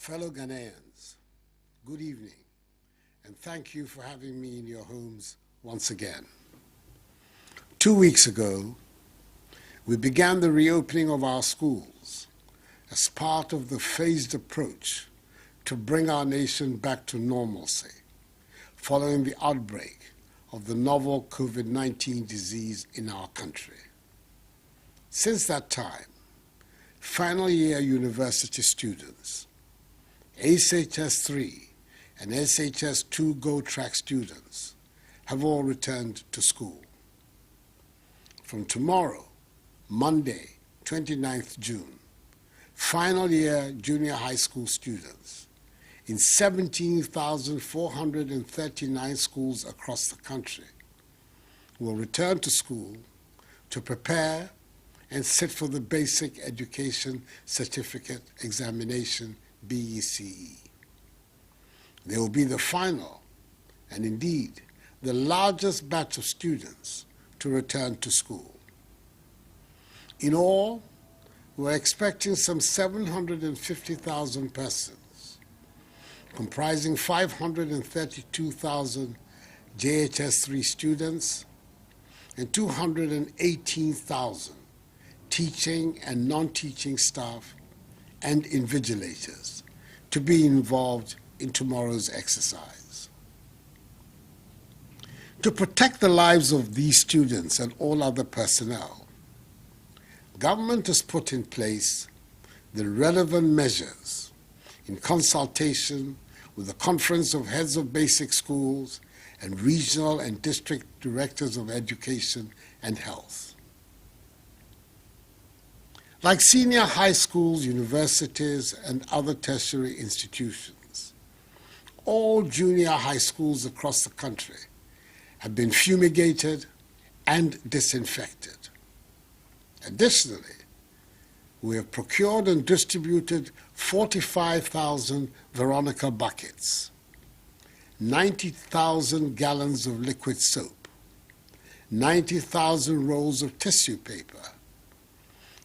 Fellow Ghanaians, good evening, and thank you for having me in your homes once again. 2 weeks ago, we began the reopening of our schools as part of the phased approach to bring our nation back to normalcy following the outbreak of the novel COVID-19 disease in our country. Since that time, final year university students, SHS 3 and SHS 2 Go Track students have all returned to school. From tomorrow, Monday, 29th June, final year junior high school students in 17,439 schools across the country will return to school to prepare and sit for the Basic Education Certificate Examination, BECE. They will be the final and indeed the largest batch of students to return to school. In all, we're expecting some 750,000 persons, comprising 532,000 JHS 3 students and 218,000 teaching and non-teaching staff and invigilators to be involved in tomorrow's exercise. To protect the lives of these students and all other personnel, government has put in place the relevant measures in consultation with the Conference of Heads of Basic Schools and Regional and District Directors of Education and Health. Like senior high schools, universities, and other tertiary institutions, all junior high schools across the country have been fumigated and disinfected. Additionally, we have procured and distributed 45,000 Veronica buckets, 90,000 gallons of liquid soap, 90,000 rolls of tissue paper,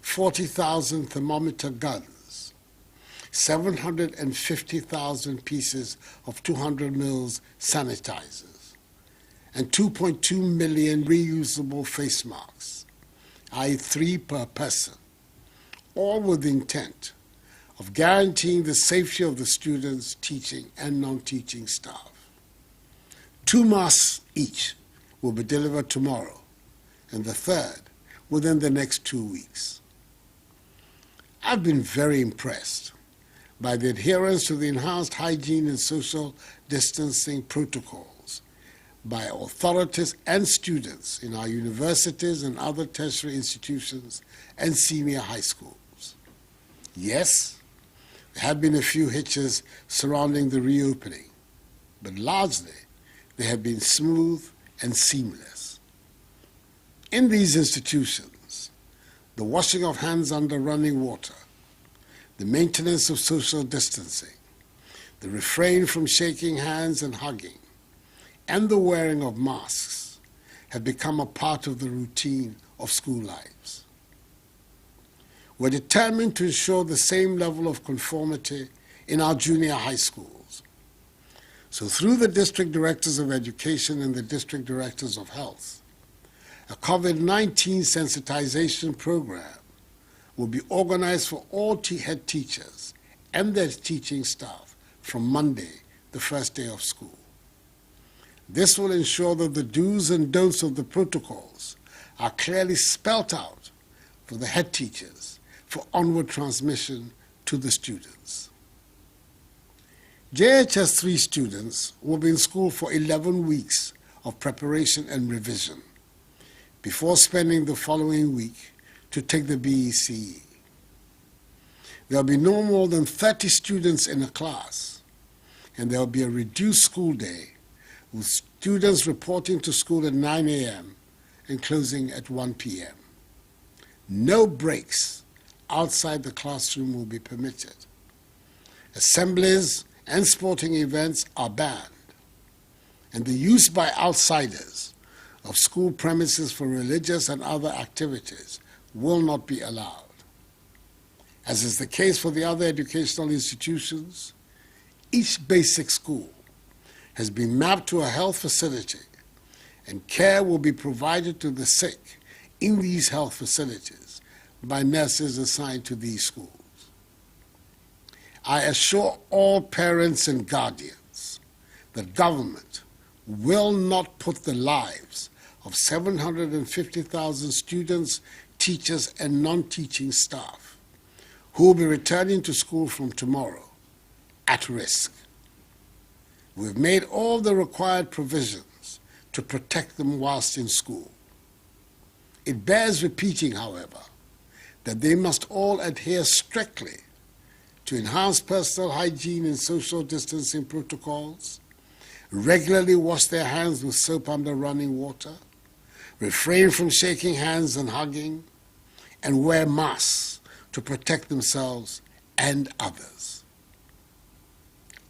40,000 thermometer guns, 750,000 pieces of 200 mils sanitizers, and 2.2 million reusable face masks, i.e. 3 per person, all with the intent of guaranteeing the safety of the students, teaching and non-teaching staff. 2 masks each will be delivered tomorrow, and the third within the next 2 weeks. I've been very impressed by the adherence to the enhanced hygiene and social distancing protocols by authorities and students in our universities and other tertiary institutions and senior high schools. Yes, there have been a few hitches surrounding the reopening, but largely they have been smooth and seamless. In these institutions, the washing of hands under running water, the maintenance of social distancing, the refrain from shaking hands and hugging, and the wearing of masks have become a part of the routine of school lives. We're determined to ensure the same level of conformity in our junior high schools. So through the District Directors of Education and the District Directors of Health, a COVID-19 sensitization program will be organized for all head teachers and their teaching staff from Monday, the first day of school. This will ensure that the do's and don'ts of the protocols are clearly spelt out for the head teachers for onward transmission to the students. JHS 3 students will be in school for 11 weeks of preparation and revision before spending the following week to take the BECE. There will be no more than 30 students in a class, and there will be a reduced school day with students reporting to school at 9 a.m. and closing at 1 p.m. No breaks outside the classroom will be permitted. Assemblies and sporting events are banned, and the use by outsiders of school premises for religious and other activities will not be allowed. As is the case for the other educational institutions, each basic school has been mapped to a health facility, and care will be provided to the sick in these health facilities by nurses assigned to these schools. I assure all parents and guardians that government will not put the lives of 750,000 students, teachers, and non-teaching staff who will be returning to school from tomorrow at risk. We've made all the required provisions to protect them whilst in school. It bears repeating, however, that they must all adhere strictly to enhanced personal hygiene and social distancing protocols, regularly wash their hands with soap under running water, refrain from shaking hands and hugging, and wear masks to protect themselves and others.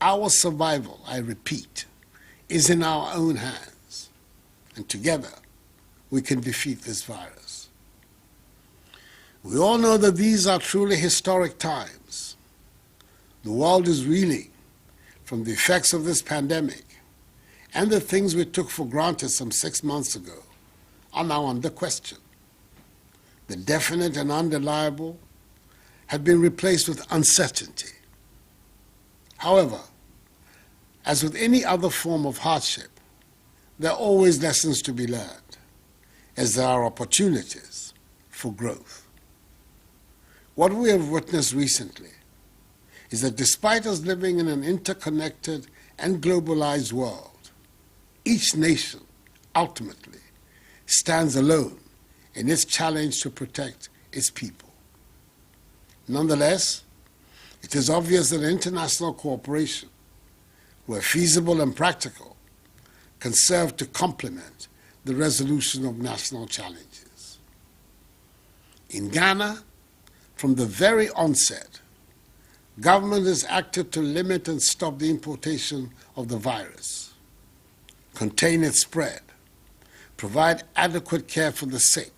Our survival, I repeat, is in our own hands, and together we can defeat this virus. We all know that these are truly historic times. The world is reeling from the effects of this pandemic, and the things we took for granted some 6 months ago are now under question. The definite and undeniable had been replaced with uncertainty. However, as with any other form of hardship, there are always lessons to be learned, as there are opportunities for growth. What we have witnessed recently is that despite us living in an interconnected and globalized world, each nation ultimately stands alone in its challenge to protect its people. Nonetheless, it is obvious that international cooperation, where feasible and practical, can serve to complement the resolution of national challenges. In Ghana, from the very onset, government has acted to limit and stop the importation of the virus, contain its spread, provide adequate care for the sick,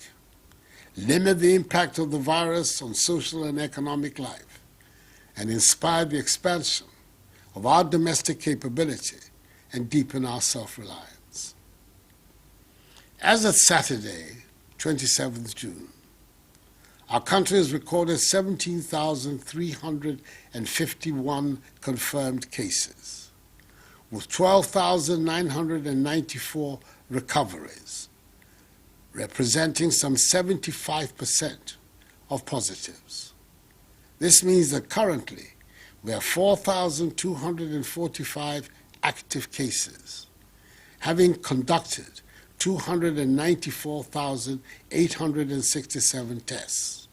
limit the impact of the virus on social and economic life, and inspire the expansion of our domestic capability and deepen our self-reliance. As of Saturday, 27th June, our country has recorded 17,351 confirmed cases, with 12,994 recoveries, representing some 75% of positives. This means that currently we have 4,245 active cases, having conducted 294,867 tests,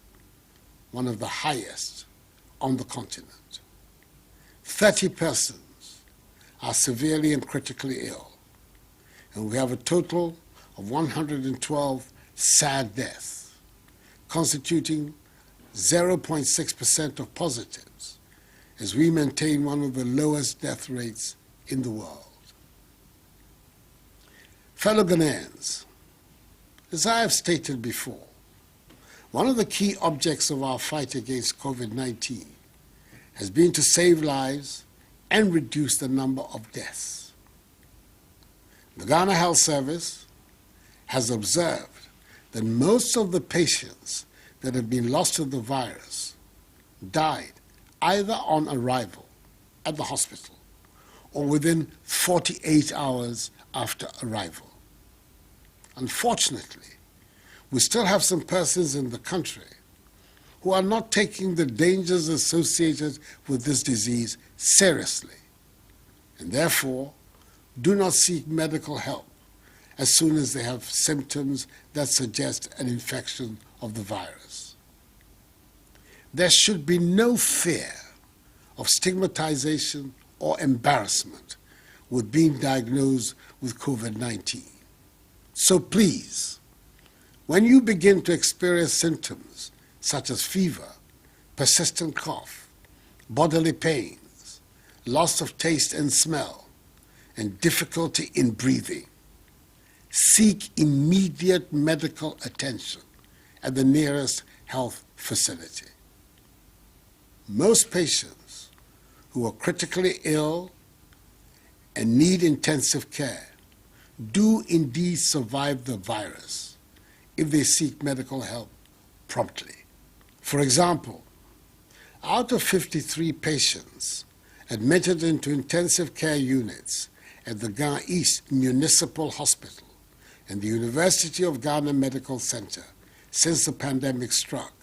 one of the highest on the continent. 30 persons are severely and critically ill, and we have a total of 112 sad deaths, constituting 0.6% of positives, as we maintain one of the lowest death rates in the world. Fellow Ghanaians, as I have stated before, one of the key objects of our fight against COVID-19 has been to save lives and reduce the number of deaths. The Ghana Health Service has observed that most of the patients that have been lost to the virus died either on arrival at the hospital or within 48 hours after arrival. Unfortunately, we still have some persons in the country who are not taking the dangers associated with this disease seriously, and therefore do not seek medical help as soon as they have symptoms that suggest an infection of the virus. There should be no fear of stigmatization or embarrassment with being diagnosed with COVID-19. So please, when you begin to experience symptoms such as fever, persistent cough, bodily pains, loss of taste and smell, and difficulty in breathing, seek immediate medical attention at the nearest health facility. most patients who are critically ill and need intensive care do indeed survive the virus if they seek medical help promptly. For example, out of 53 patients admitted into intensive care units at the Ghana East Municipal Hospital and the University of Ghana Medical Center since the pandemic struck,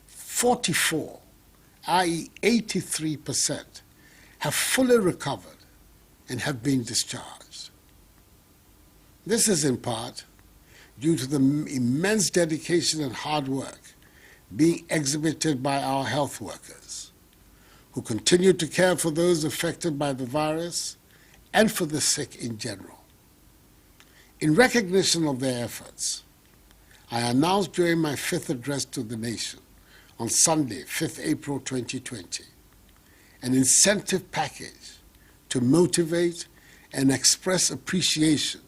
44, i.e. 83%, have fully recovered and have been discharged. This is in part due to the immense dedication and hard work being exhibited by our health workers, who continue to care for those affected by the virus and for the sick in general. In recognition of their efforts, I announced during my fifth address to the nation on Sunday, 5th April 2020, an incentive package to motivate and express appreciation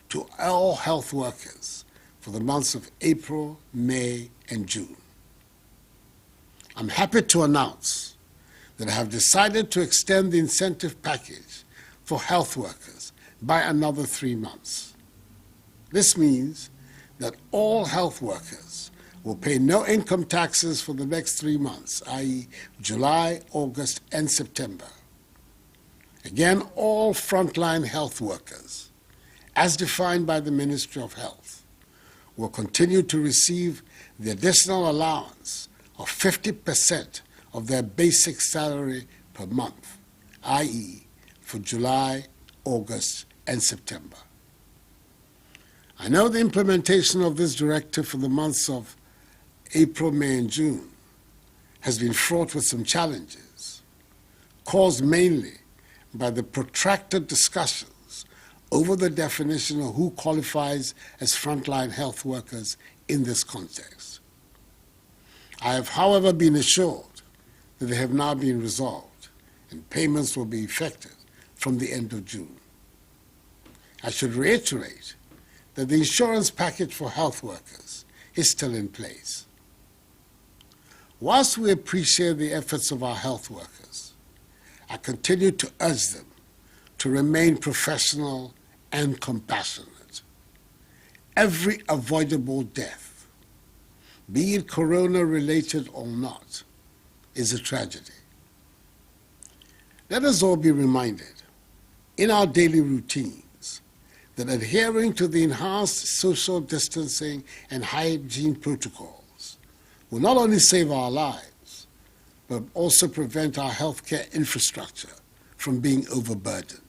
to all health workers for the months of April, May, and June. I'm happy to announce that I have decided to extend the incentive package for health workers by another 3 months. This means that all health workers will pay no income taxes for the next 3 months, i.e. July, August, and September. Again, all frontline health workers, as defined by the Ministry of Health, will continue to receive the additional allowance of 50% of their basic salary per month, i.e. for July, August, and September. I know the implementation of this directive for the months of April, May, and June has been fraught with some challenges, caused mainly by the protracted discussions over the definition of who qualifies as frontline health workers in this context. I have, however, been assured that they have now been resolved and payments will be effective from the end of June. I should reiterate that the insurance package for health workers is still in place. Whilst we appreciate the efforts of our health workers, I continue to urge them to remain professional and compassionate. Every avoidable death, be it corona-related or not, is a tragedy. Let us all be reminded in our daily routines that adhering to the enhanced social distancing and hygiene protocols will not only save our lives, but also prevent our healthcare infrastructure from being overburdened.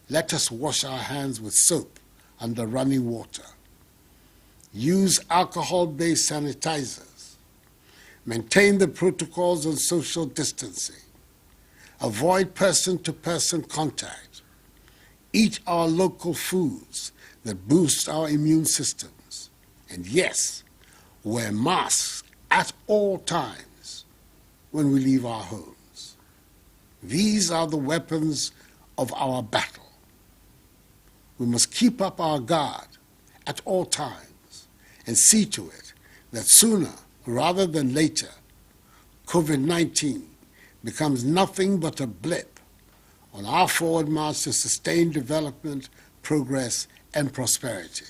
Let us wash our hands with soap under running water. Use alcohol-based sanitizers. Maintain the protocols on social distancing. Avoid person-to-person contact. Eat our local foods that boost our immune systems. And yes, wear masks at all times when we leave our homes. These are the weapons of our battle. We must keep up our guard at all times and see to it that sooner rather than later, COVID-19 becomes nothing but a blip on our forward march to sustained development, progress, and prosperity.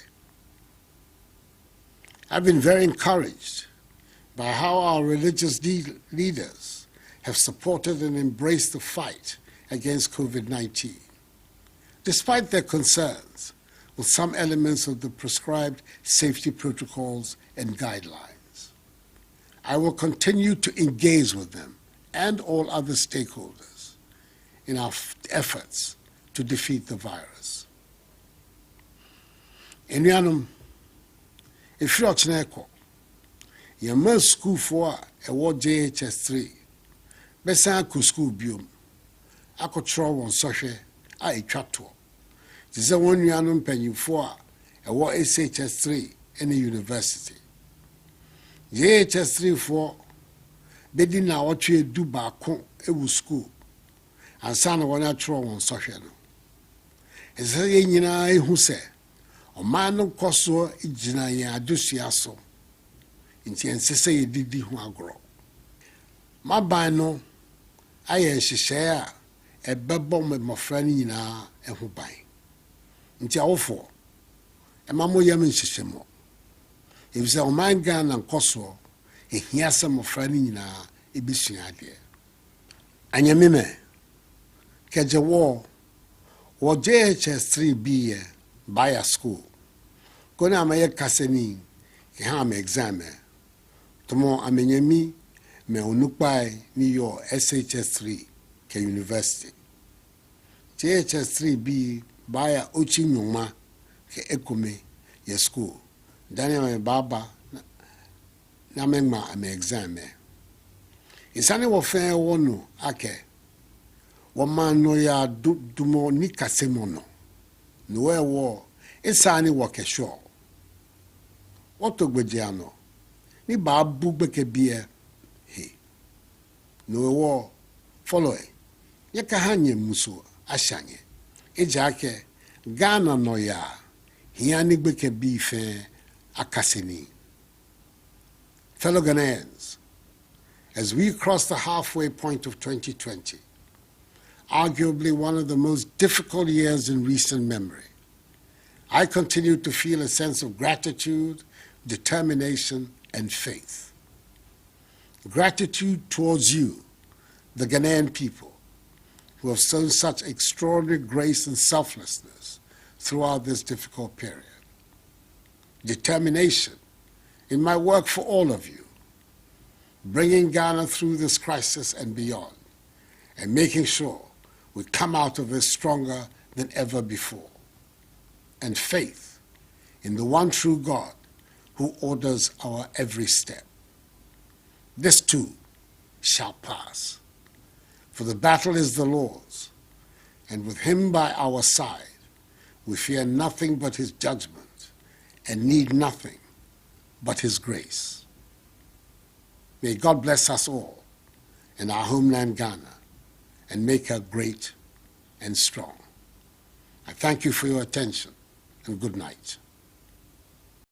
I've been very encouraged by how our religious leaders have supported and embraced the fight against COVID-19, despite their concerns with some elements of the prescribed safety protocols and guidelines. I will continue to engage with them and all other stakeholders in our efforts to defeat the virus. Enuanom, efiri ọchịna ekọ, yɛma sukuufoɔ a ɛwɔ JHS3 bɛsan akɔ sukuu biom, akɔtwerɛ wɔn sɔhwɛ a ɛtwa toɔ. Te sɛ wɔn nuanom mpanyinfoɔ a ɛwɔ SHS3 ɛne university. JHS3 foɔ bɛdi na wɔtwe edu baako ɛwɔ sukuu ansa na wɔn atwerɛ wɔn sɔhwɛ no. Ɛsɛ yɛn nyinaa ehu sɛ ɔman no kɔ so gyina yɛn adesua so nti ɛnsɛ sɛ yɛdidi ho agorɔ. M'aban no ayɛ nhyehyɛe a ɛbɛbɔ mmɔfra no nyinaa ho ban. Nti awofoɔ, ɛma moyɛ me nhyehyɛmmɔ. Ɛfiri sɛ ɔman Ghana nkɔsoɔ, ɛhia sɛ mmɔfra no nyinaa ɛbɛsua adeɛ. Anyame mɛ, kɛgye wɔ JHS 3B Baya School. Kone amaye kaseni, ke ha me exam. Tomo amenyemi me onukpai ni yo SHS 3 ke university. JHS 3B Baya Ochi Nyuma ke ekome ye school. Daniel me baba na mengma ame exam. Isane wo fe wono ake. Wamano ya dumo ni kasemono. Noe wo isani wo kesho. Woto gbejiano. Ni babu beke biye he. Noe wo follow e. Yeka hanye muso ashanye. Ejake Ghana no ya. Hiani beke bi fe akaseni. Fellow Ghanaians, as we cross the halfway point of 2020, arguably one of the most difficult years in recent memory, I continue to feel a sense of gratitude, determination, and faith. Gratitude towards you, the Ghanaian people, who have shown such extraordinary grace and selflessness throughout this difficult period. Determination in my work for all of you, bringing Ghana through this crisis and beyond, and making sure we come out of this stronger than ever before. And faith in the one true God who orders our every step. This too shall pass. For the battle is the Lord's, and with him by our side, we fear nothing but his judgment and need nothing but his grace. May God bless us all in our homeland Ghana and make her great and strong. I thank you for your attention and good night.